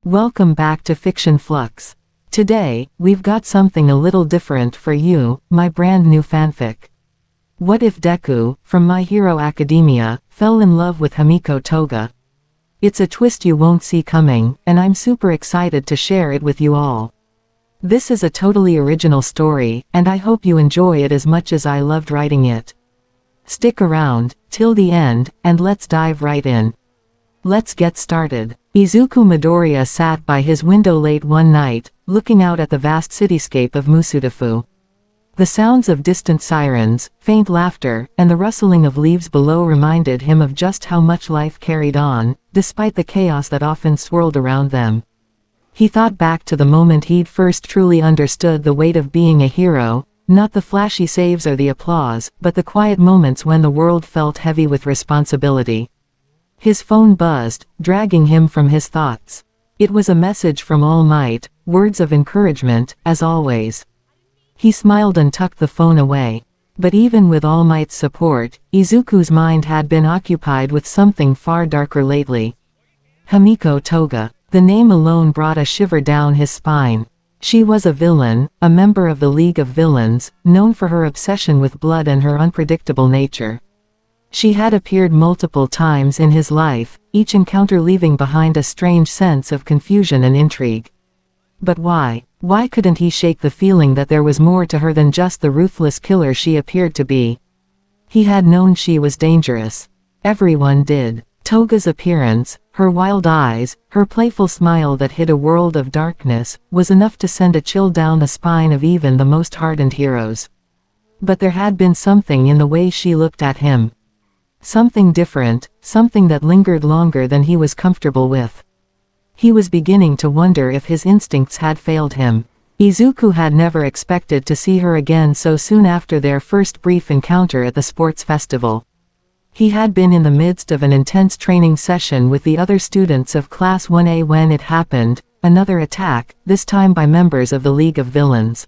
Welcome back to Fiction Flux. Today, we've got something a little different for you, my brand new fanfic. What if Deku, from My Hero Academia, fell in love with Himiko Toga? It's a twist you won't see coming, and I'm super excited to share it with you all. This is a totally original story, and I hope you enjoy it as much as I loved writing it. Stick around, till the end, and let's dive right in. Let's get started. Izuku Midoriya sat by his window late one night, looking out at the vast cityscape of Musutafu. The sounds of distant sirens, faint laughter, and the rustling of leaves below reminded him of just how much life carried on, despite the chaos that often swirled around them. He thought back to the moment he'd first truly understood the weight of being a hero, not the flashy saves or the applause, but the quiet moments when the world felt heavy with responsibility. His phone buzzed, dragging him from his thoughts. It was a message from All Might, words of encouragement, as always. He smiled and tucked the phone away. But even with All Might's support, Izuku's mind had been occupied with something far darker lately. Himiko Toga. The name alone brought a shiver down his spine. She was a villain, a member of the League of Villains, known for her obsession with blood and her unpredictable nature. She had appeared multiple times in his life, each encounter leaving behind a strange sense of confusion and intrigue. But why? Why couldn't he shake the feeling that there was more to her than just the ruthless killer she appeared to be? He had known she was dangerous. Everyone did. Toga's appearance, her wild eyes, her playful smile that hid a world of darkness, was enough to send a chill down the spine of even the most hardened heroes. But there had been something in the way she looked at him. Something different, something that lingered longer than he was comfortable with. He was beginning to wonder if his instincts had failed him. Izuku had never expected to see her again so soon after their first brief encounter at the sports festival. He had been in the midst of an intense training session with the other students of Class 1A when it happened, another attack, this time by members of the League of Villains.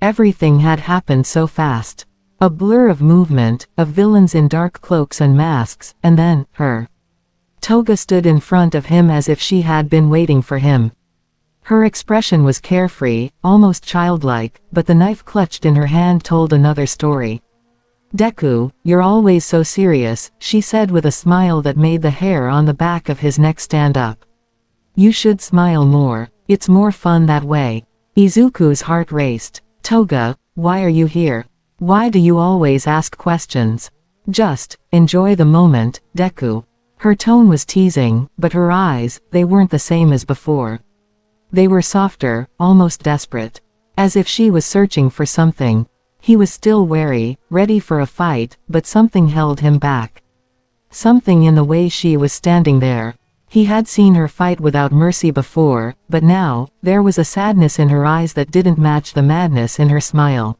Everything had happened so fast. A blur of movement, of villains in dark cloaks and masks, and then, her. Toga stood in front of him as if she had been waiting for him. Her expression was carefree, almost childlike, but the knife clutched in her hand told another story. "Deku, you're always so serious," she said with a smile that made the hair on the back of his neck stand up. "You should smile more. It's more fun that way." Izuku's heart raced. "Toga, why are you here? Why do you always ask questions? Just enjoy the moment, Deku." Her tone was teasing, but her eyes, they weren't the same as before. They were softer, almost desperate. As if she was searching for something. He was still wary, ready for a fight, but something held him back. Something in the way she was standing there. He had seen her fight without mercy before, but now, there was a sadness in her eyes that didn't match the madness in her smile.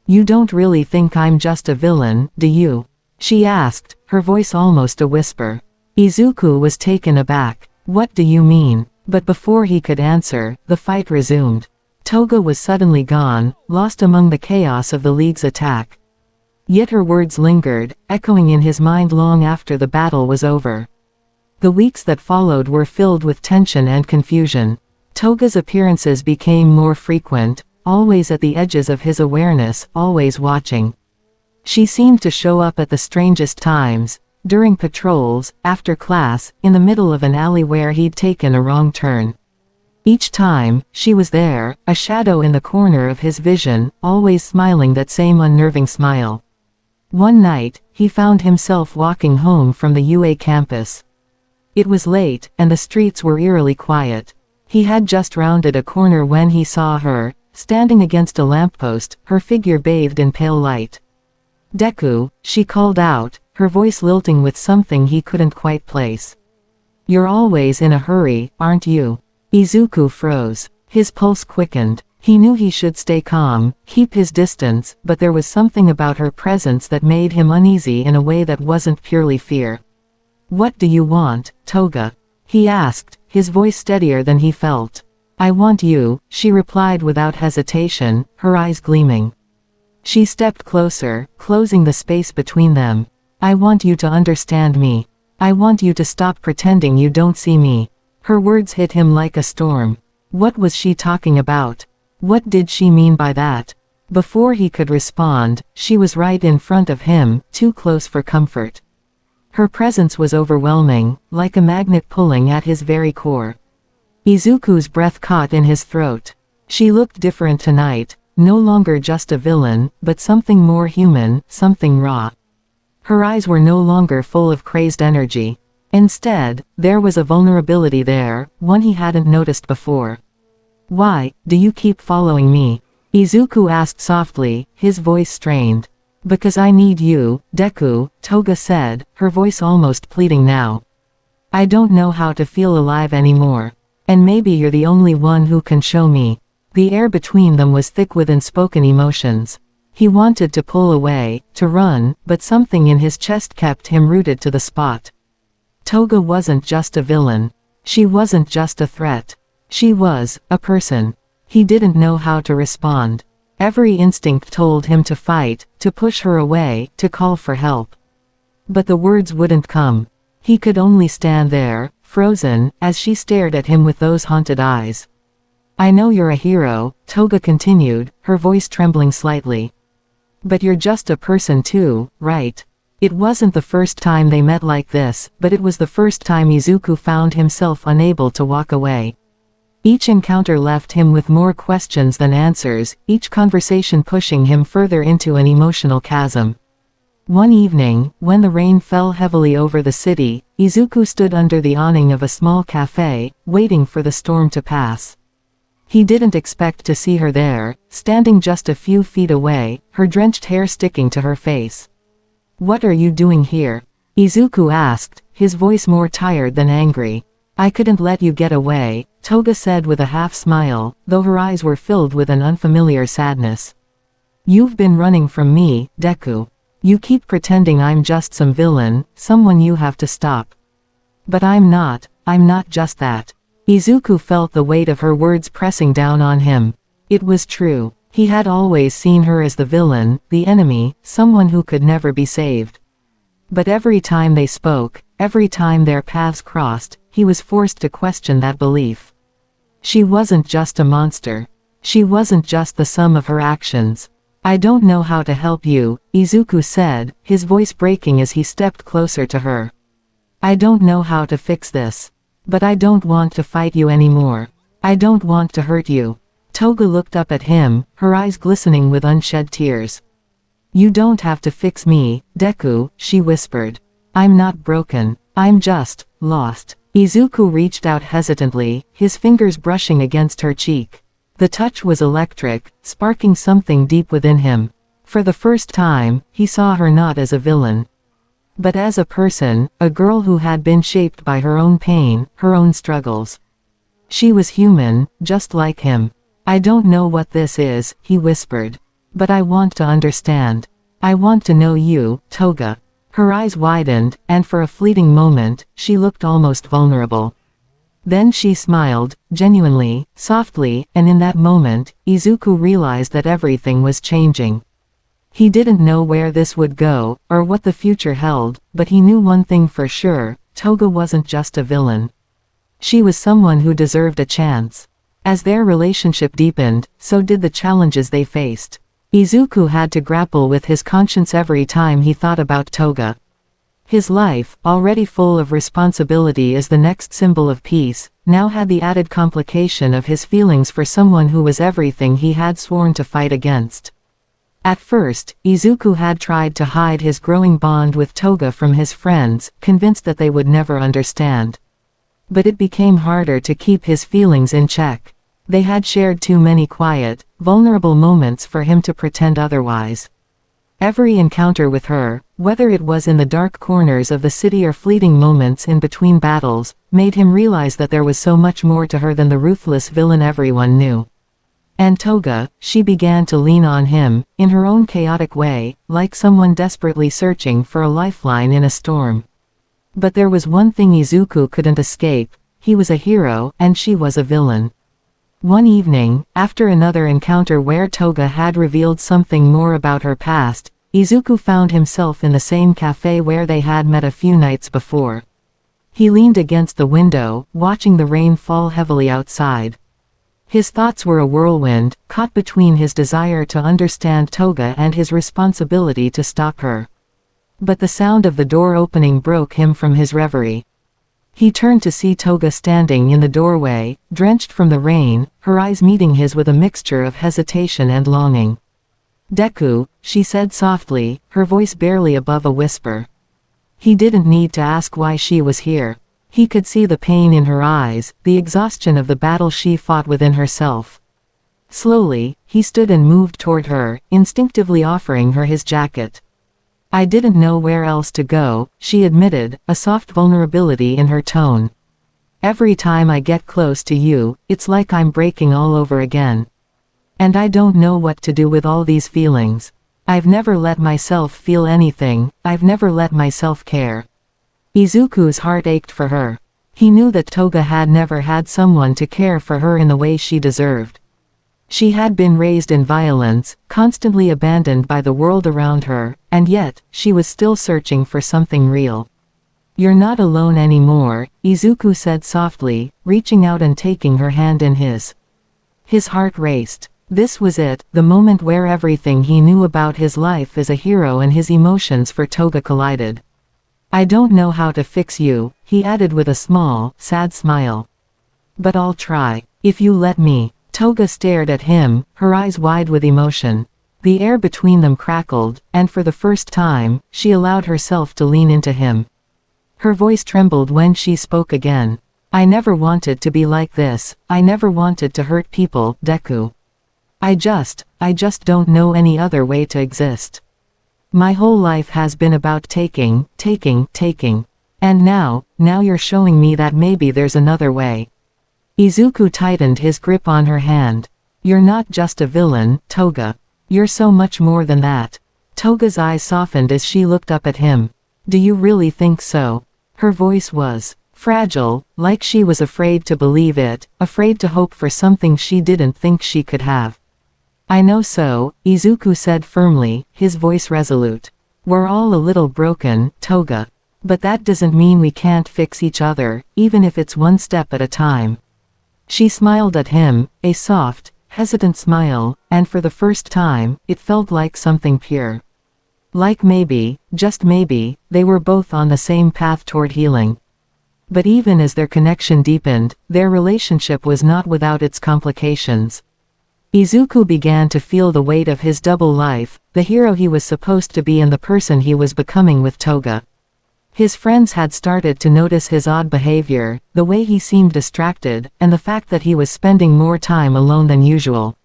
"You don't really think I'm just a villain, do you?" she asked, her voice almost a whisper. Izuku was taken aback. "What do you mean?" But before he could answer, the fight resumed. Toga was suddenly gone, lost among the chaos of the League's attack. Yet her words lingered, echoing in his mind long after the battle was over. The weeks that followed were filled with tension and confusion. Toga's appearances became more frequent, always at the edges of his awareness, always watching. She seemed to show up at the strangest times, during patrols, after class, in the middle of an alley where he'd taken a wrong turn. Each time, she was there, a shadow in the corner of his vision, always smiling that same unnerving smile. One night, he found himself walking home from the UA campus. It was late, and the streets were eerily quiet. He had just rounded a corner when he saw her, standing against a lamppost, her figure bathed in pale light. "Deku," she called out, her voice lilting with something he couldn't quite place. "You're always in a hurry, aren't you?" Izuku froze. His pulse quickened. He knew he should stay calm, keep his distance, but there was something about her presence that made him uneasy in a way that wasn't purely fear. "What do you want, Toga?" he asked, his voice steadier than he felt. "I want you," she replied without hesitation, her eyes gleaming. She stepped closer, closing the space between them. "I want you to understand me. I want you to stop pretending you don't see me." Her words hit him like a storm. What was she talking about? What did she mean by that? Before he could respond, she was right in front of him, too close for comfort. Her presence was overwhelming, like a magnet pulling at his very core. Izuku's breath caught in his throat. She looked different tonight, no longer just a villain, but something more human, something raw. Her eyes were no longer full of crazed energy. Instead, there was a vulnerability there, one he hadn't noticed before. "Why do you keep following me?" Izuku asked softly, his voice strained. "Because I need you, Deku," Toga said, her voice almost pleading now. "I don't know how to feel alive anymore. And maybe you're the only one who can show me." The air between them was thick with unspoken emotions. He wanted to pull away, to run, but something in his chest kept him rooted to the spot. Toga wasn't just a villain. She wasn't just a threat. She was a person. He didn't know how to respond. Every instinct told him to fight, to push her away, to call for help. But the words wouldn't come. He could only stand there, frozen, as she stared at him with those haunted eyes. "I know you're a hero," Toga continued, her voice trembling slightly. "But you're just a person too, right?" It wasn't the first time they met like this, but it was the first time Izuku found himself unable to walk away. Each encounter left him with more questions than answers, each conversation pushing him further into an emotional chasm. One evening, when the rain fell heavily over the city, Izuku stood under the awning of a small cafe, waiting for the storm to pass. He didn't expect to see her there, standing just a few feet away, her drenched hair sticking to her face. "What are you doing here?" Izuku asked, his voice more tired than angry. "I couldn't let you get away," Toga said with a half-smile, though her eyes were filled with an unfamiliar sadness. "You've been running from me, Deku. You keep pretending I'm just some villain, someone you have to stop. But I'm not just that." Izuku felt the weight of her words pressing down on him. It was true. He had always seen her as the villain, the enemy, someone who could never be saved. But every time they spoke, every time their paths crossed, he was forced to question that belief. She wasn't just a monster. She wasn't just the sum of her actions. "I don't know how to help you," Izuku said, his voice breaking as he stepped closer to her. "I don't know how to fix this. But I don't want to fight you anymore. I don't want to hurt you." Toga looked up at him, her eyes glistening with unshed tears. "You don't have to fix me, Deku," she whispered. "I'm not broken. I'm just lost." Izuku reached out hesitantly, his fingers brushing against her cheek. The touch was electric, sparking something deep within him. For the first time, he saw her not as a villain, but as a person, a girl who had been shaped by her own pain, her own struggles. She was human, just like him. "I don't know what this is," he whispered. "But I want to understand. I want to know you, Toga." Her eyes widened, and for a fleeting moment, she looked almost vulnerable. Then she smiled, genuinely, softly, and in that moment, Izuku realized that everything was changing. He didn't know where this would go, or what the future held, but he knew one thing for sure: Toga wasn't just a villain. She was someone who deserved a chance. As their relationship deepened, so did the challenges they faced. Izuku had to grapple with his conscience every time he thought about Toga. His life, already full of responsibility as the next symbol of peace, now had the added complication of his feelings for someone who was everything he had sworn to fight against. At first, Izuku had tried to hide his growing bond with Toga from his friends, convinced that they would never understand. But it became harder to keep his feelings in check. They had shared too many quiet, vulnerable moments for him to pretend otherwise. Every encounter with her, whether it was in the dark corners of the city or fleeting moments in between battles, made him realize that there was so much more to her than the ruthless villain everyone knew. And Toga, she began to lean on him, in her own chaotic way, like someone desperately searching for a lifeline in a storm. But there was one thing Izuku couldn't escape: he was a hero, and she was a villain. One evening, after another encounter where Toga had revealed something more about her past, Izuku found himself in the same cafe where they had met a few nights before. He leaned against the window, watching the rain fall heavily outside. His thoughts were a whirlwind, caught between his desire to understand Toga and his responsibility to stop her. But the sound of the door opening broke him from his reverie. He turned to see Toga standing in the doorway, drenched from the rain, her eyes meeting his with a mixture of hesitation and longing. "Deku," she said softly, her voice barely above a whisper. He didn't need to ask why she was here. He could see the pain in her eyes, the exhaustion of the battle she fought within herself. Slowly, he stood and moved toward her, instinctively offering her his jacket. "I didn't know where else to go," she admitted, a soft vulnerability in her tone. "Every time I get close to you, it's like I'm breaking all over again. And I don't know what to do with all these feelings. I've never let myself feel anything, I've never let myself care." Izuku's heart ached for her. He knew that Toga had never had someone to care for her in the way she deserved. She had been raised in violence, constantly abandoned by the world around her, and yet, she was still searching for something real. "You're not alone anymore," Izuku said softly, reaching out and taking her hand in his. His heart raced. This was it, the moment where everything he knew about his life as a hero and his emotions for Toga collided. "I don't know how to fix you," he added with a small, sad smile. "But I'll try, if you let me." Toga stared at him, her eyes wide with emotion. The air between them crackled, and for the first time, she allowed herself to lean into him. Her voice trembled when she spoke again. "I never wanted to be like this, I never wanted to hurt people, Deku. I just don't know any other way to exist. My whole life has been about taking. And now you're showing me that maybe there's another way." Izuku tightened his grip on her hand. "You're not just a villain, Toga. You're so much more than that." Toga's eyes softened as she looked up at him. "Do you really think so?" Her voice was fragile, like she was afraid to believe it, afraid to hope for something she didn't think she could have. "I know so," Izuku said firmly, his voice resolute. "We're all a little broken, Toga. But that doesn't mean we can't fix each other, even if it's one step at a time." She smiled at him, a soft, hesitant smile, and for the first time, it felt like something pure. Like maybe, just maybe, they were both on the same path toward healing. But even as their connection deepened, their relationship was not without its complications. Izuku began to feel the weight of his double life, the hero he was supposed to be and the person he was becoming with Toga. His friends had started to notice his odd behavior, the way he seemed distracted, and the fact that he was spending more time alone than usual.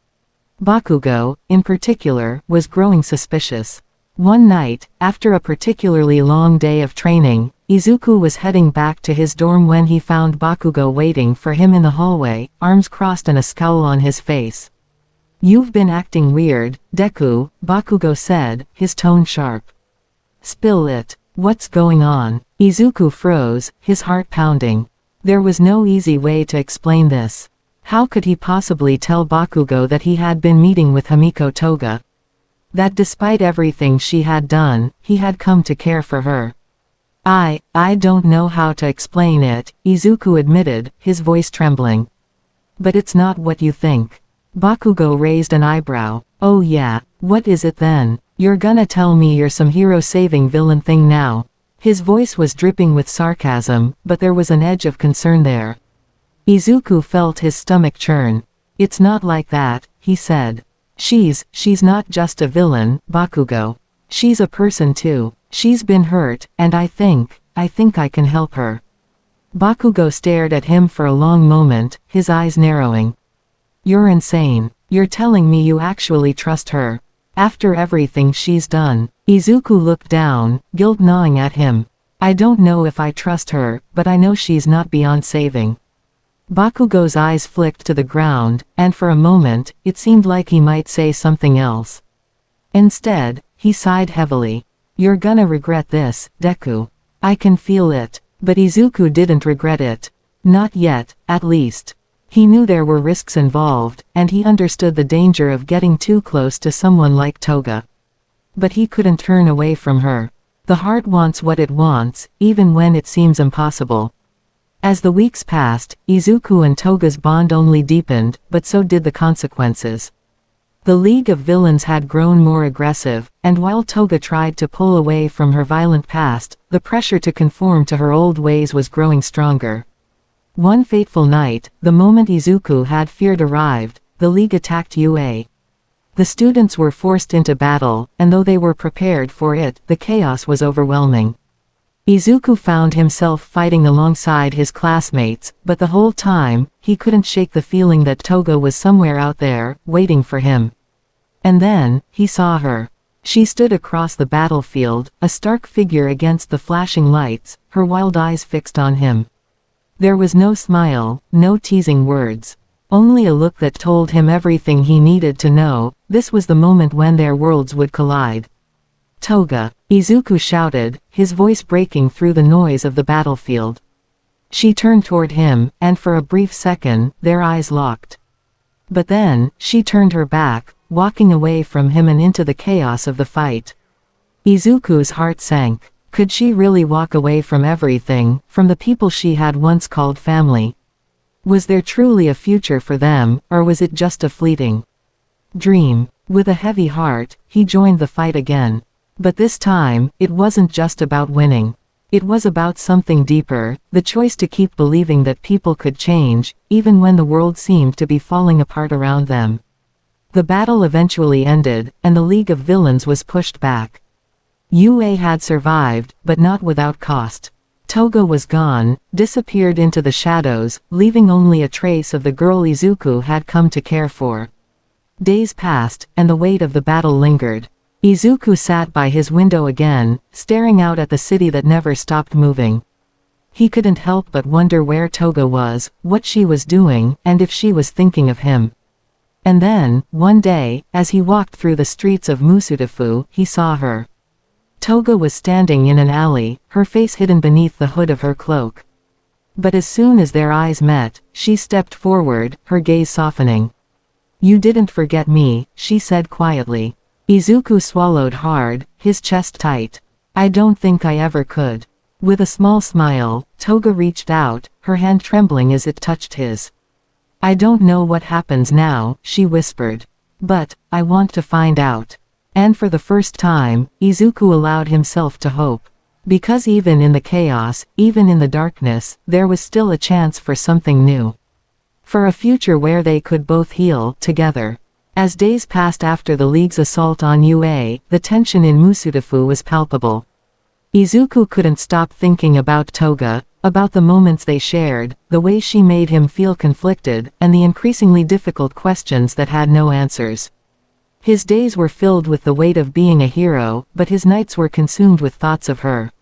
Bakugo, in particular, was growing suspicious. One night, after a particularly long day of training, Izuku was heading back to his dorm when he found Bakugo waiting for him in the hallway, arms crossed and a scowl on his face. "You've been acting weird, Deku," Bakugo said, his tone sharp. "Spill it. What's going on?" Izuku froze, his heart pounding. There was no easy way to explain this. How could he possibly tell Bakugo that he had been meeting with Himiko Toga? That despite everything she had done, he had come to care for her. I don't know how to explain it," Izuku admitted, his voice trembling. "But it's not what you think." Bakugo raised an eyebrow. "Oh yeah, what is it then? You're gonna tell me you're some hero-saving villain thing now?" His voice was dripping with sarcasm, but there was an edge of concern there. Izuku felt his stomach churn. "It's not like that," he said. She's not just a villain, Bakugo. She's a person too. She's been hurt, and I think I can help her." Bakugo stared at him for a long moment, his eyes narrowing. "You're insane. You're telling me you actually trust her? After everything she's done?" Izuku looked down, guilt gnawing at him. "I don't know if I trust her, but I know she's not beyond saving." Bakugo's eyes flicked to the ground, and for a moment, it seemed like he might say something else. Instead, he sighed heavily. "You're gonna regret this, Deku. I can feel it." But Izuku didn't regret it. Not yet, at least. He knew there were risks involved, and he understood the danger of getting too close to someone like Toga. But he couldn't turn away from her. The heart wants what it wants, even when it seems impossible. As the weeks passed, Izuku and Toga's bond only deepened, but so did the consequences. The League of Villains had grown more aggressive, and while Toga tried to pull away from her violent past, the pressure to conform to her old ways was growing stronger. One fateful night, the moment Izuku had feared arrived, the League attacked UA. The students were forced into battle, and though they were prepared for it, the chaos was overwhelming. Izuku found himself fighting alongside his classmates, but the whole time, he couldn't shake the feeling that Toga was somewhere out there, waiting for him. And then, he saw her. She stood across the battlefield, a stark figure against the flashing lights, her wild eyes fixed on him. There was no smile, no teasing words. Only a look that told him everything he needed to know. This was the moment when their worlds would collide. "Toga!" Izuku shouted, his voice breaking through the noise of the battlefield. She turned toward him, and for a brief second, their eyes locked. But then, she turned her back, walking away from him and into the chaos of the fight. Izuku's heart sank. Could she really walk away from everything, from the people she had once called family? Was there truly a future for them, or was it just a fleeting dream? With a heavy heart, he joined the fight again. But this time, it wasn't just about winning. It was about something deeper, the choice to keep believing that people could change, even when the world seemed to be falling apart around them. The battle eventually ended, and the League of Villains was pushed back. UA had survived, but not without cost. Toga was gone, disappeared into the shadows, leaving only a trace of the girl Izuku had come to care for. Days passed, and the weight of the battle lingered. Izuku sat by his window again, staring out at the city that never stopped moving. He couldn't help but wonder where Toga was, what she was doing, and if she was thinking of him. And then, one day, as he walked through the streets of Musudafu, he saw her. Toga was standing in an alley, her face hidden beneath the hood of her cloak. But as soon as their eyes met, she stepped forward, her gaze softening. "You didn't forget me," she said quietly. Izuku swallowed hard, his chest tight. "I don't think I ever could." With a small smile, Toga reached out, her hand trembling as it touched his. "I don't know what happens now," she whispered. "But, I want to find out." And for the first time, Izuku allowed himself to hope. Because even in the chaos, even in the darkness, there was still a chance for something new. For a future where they could both heal, together. As days passed after the League's assault on UA, the tension in Musudafu was palpable. Izuku couldn't stop thinking about Toga, about the moments they shared, the way she made him feel conflicted, and the increasingly difficult questions that had no answers. His days were filled with the weight of being a hero, but his nights were consumed with thoughts of her.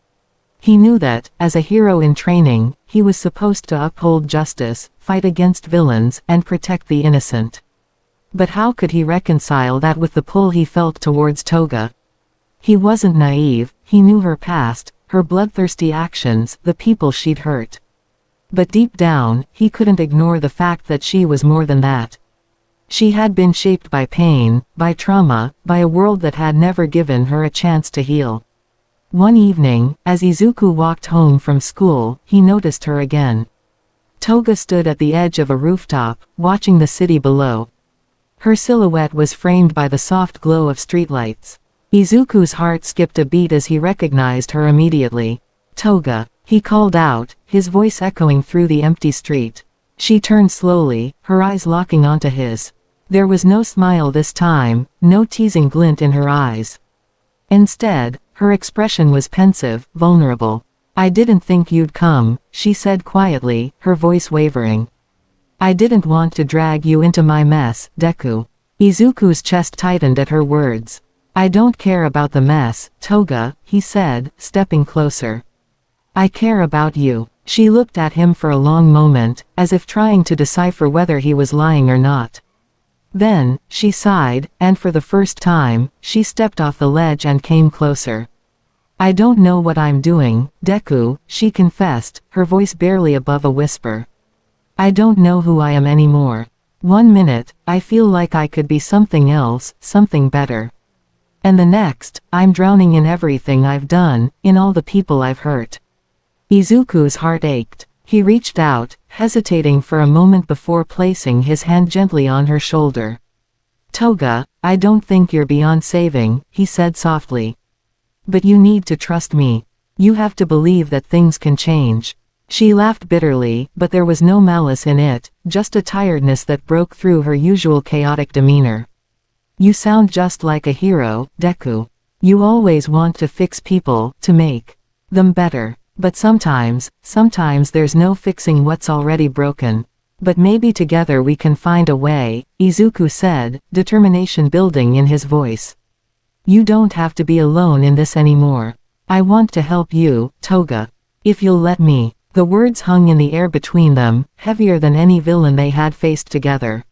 He knew that, as a hero in training, he was supposed to uphold justice, fight against villains, and protect the innocent. But how could he reconcile that with the pull he felt towards Toga? He wasn't naive, he knew her past, her bloodthirsty actions, the people she'd hurt. But deep down, he couldn't ignore the fact that she was more than that. She had been shaped by pain, by trauma, by a world that had never given her a chance to heal. One evening, as Izuku walked home from school, he noticed her again. Toga stood at the edge of a rooftop, watching the city below. Her silhouette was framed by the soft glow of streetlights. Izuku's heart skipped a beat as he recognized her immediately. "Toga," he called out, his voice echoing through the empty street. She turned slowly, her eyes locking onto his. There was no smile this time, no teasing glint in her eyes. Instead, her expression was pensive, vulnerable. "I didn't think you'd come," she said quietly, her voice wavering. "I didn't want to drag you into my mess, Deku." Izuku's chest tightened at her words. "I don't care about the mess, Toga," he said, stepping closer. "I care about you." She looked at him for a long moment, as if trying to decipher whether he was lying or not. Then, she sighed, and for the first time, she stepped off the ledge and came closer. "I don't know what I'm doing, Deku," she confessed, her voice barely above a whisper. "I don't know who I am anymore. One minute, I feel like I could be something else, something better. And the next, I'm drowning in everything I've done, in all the people I've hurt." Izuku's heart ached. He reached out, hesitating for a moment before placing his hand gently on her shoulder. Toga, I don't think you're beyond saving, he said softly. But you need to trust me. You have to believe that things can change. She laughed bitterly, but there was no malice in it, just a tiredness that broke through her usual chaotic demeanor. You sound just like a hero, Deku. You always want to fix people, to make them better. But sometimes there's no fixing what's already broken. But maybe together we can find a way, Izuku said, determination building in his voice. You don't have to be alone in this anymore. I want to help you, Toga. If you'll let me. The words hung in the air between them, heavier than any villain they had faced together.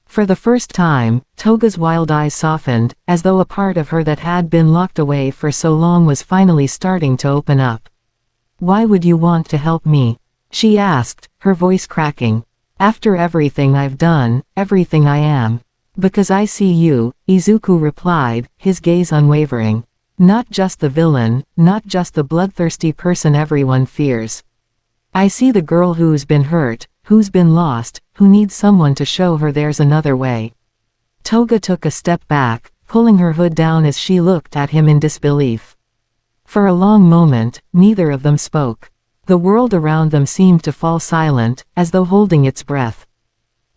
For the first time, Toga's wild eyes softened, as though a part of her that had been locked away for so long was finally starting to open up. Why would you want to help me? She asked, her voice cracking. After everything I've done, everything I am. Because I see you, Izuku replied, his gaze unwavering. Not just the villain, not just the bloodthirsty person everyone fears. I see the girl who's been hurt, who's been lost, who needs someone to show her there's another way. Toga took a step back, pulling her hood down as she looked at him in disbelief. For a long moment, neither of them spoke. The world around them seemed to fall silent, as though holding its breath.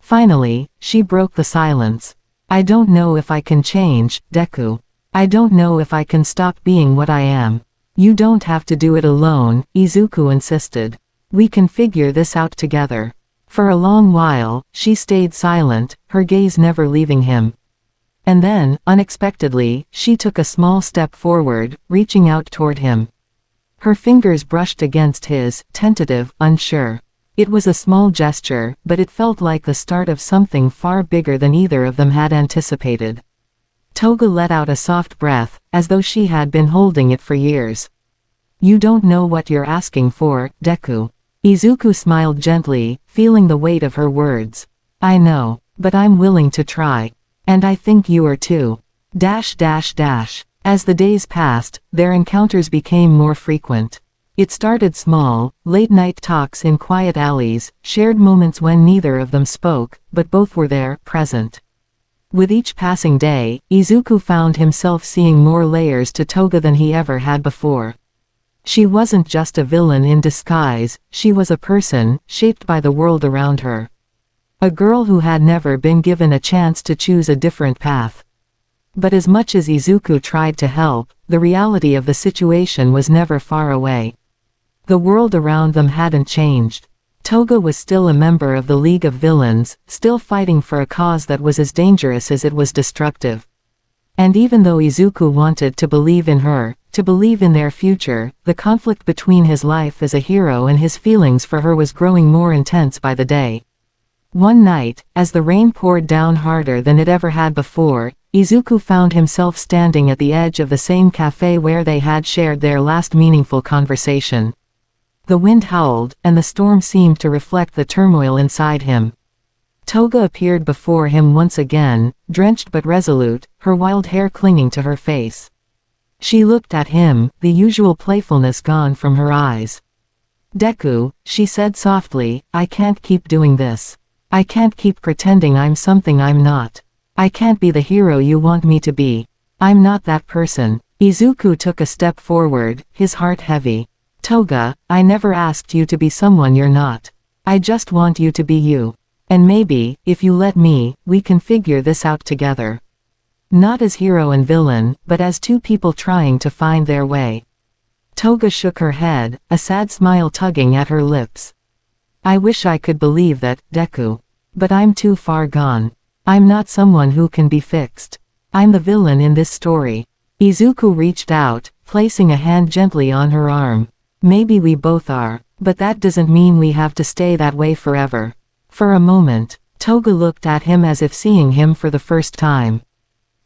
Finally, she broke the silence. I don't know if I can change, Deku. I don't know if I can stop being what I am. You don't have to do it alone, Izuku insisted. We can figure this out together. For a long while, she stayed silent, her gaze never leaving him. And then, unexpectedly, she took a small step forward, reaching out toward him. Her fingers brushed against his, tentative, unsure. It was a small gesture, but it felt like the start of something far bigger than either of them had anticipated. Toga let out a soft breath, as though she had been holding it for years. You don't know what you're asking for, Deku. Izuku smiled gently, feeling the weight of her words. I know, but I'm willing to try. And I think you are too. As the days passed, their encounters became more frequent. It started small, late-night talks in quiet alleys, shared moments when neither of them spoke, but both were there, present. With each passing day, Izuku found himself seeing more layers to Toga than he ever had before. She wasn't just a villain in disguise, she was a person, shaped by the world around her. A girl who had never been given a chance to choose a different path. But as much as Izuku tried to help, the reality of the situation was never far away. The world around them hadn't changed. Toga was still a member of the League of Villains, still fighting for a cause that was as dangerous as it was destructive. And even though Izuku wanted to believe in her, to believe in their future, the conflict between his life as a hero and his feelings for her was growing more intense by the day. One night, as the rain poured down harder than it ever had before, Izuku found himself standing at the edge of the same cafe where they had shared their last meaningful conversation. The wind howled, and the storm seemed to reflect the turmoil inside him. Toga appeared before him once again, drenched but resolute, her wild hair clinging to her face. She looked at him, the usual playfulness gone from her eyes. Deku, she said softly, I can't keep doing this. I can't keep pretending I'm something I'm not. I can't be the hero you want me to be. I'm not that person. Izuku took a step forward, his heart heavy. Toga, I never asked you to be someone you're not. I just want you to be you. And maybe, if you let me, we can figure this out together. Not as hero and villain, but as two people trying to find their way. Toga shook her head, a sad smile tugging at her lips. I wish I could believe that, Deku. But I'm too far gone. I'm not someone who can be fixed. I'm the villain in this story. Izuku reached out, placing a hand gently on her arm. Maybe we both are, but that doesn't mean we have to stay that way forever. For a moment, Toga looked at him as if seeing him for the first time.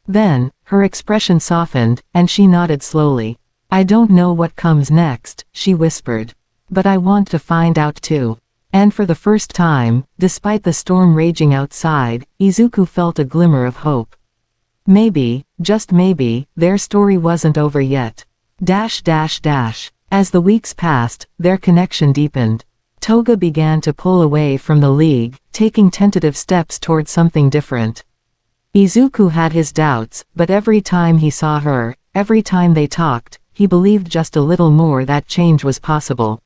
Then, her expression softened, and she nodded slowly. I don't know what comes next, she whispered. But I want to find out too. And for the first time, despite the storm raging outside, Izuku felt a glimmer of hope. Maybe, just maybe, their story wasn't over yet. As the weeks passed, their connection deepened. Toga began to pull away from the League, taking tentative steps toward something different. Izuku had his doubts, but every time he saw her, every time they talked, he believed just a little more that change was possible.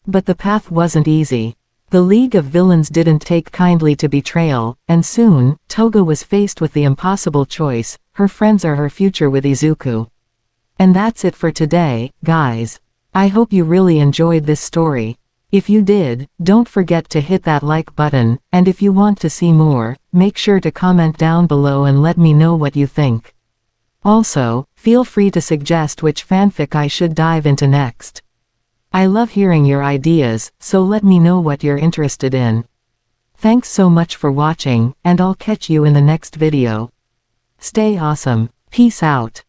But the path wasn't easy. The League of Villains didn't take kindly to betrayal, and soon, Toga was faced with the impossible choice: her friends or her future with Izuku. And that's it for today, guys. I hope you really enjoyed this story. If you did, don't forget to hit that like button, and if you want to see more, make sure to comment down below and let me know what you think. Also, feel free to suggest which fanfic I should dive into next. I love hearing your ideas, so let me know what you're interested in. Thanks so much for watching, and I'll catch you in the next video. Stay awesome. Peace out.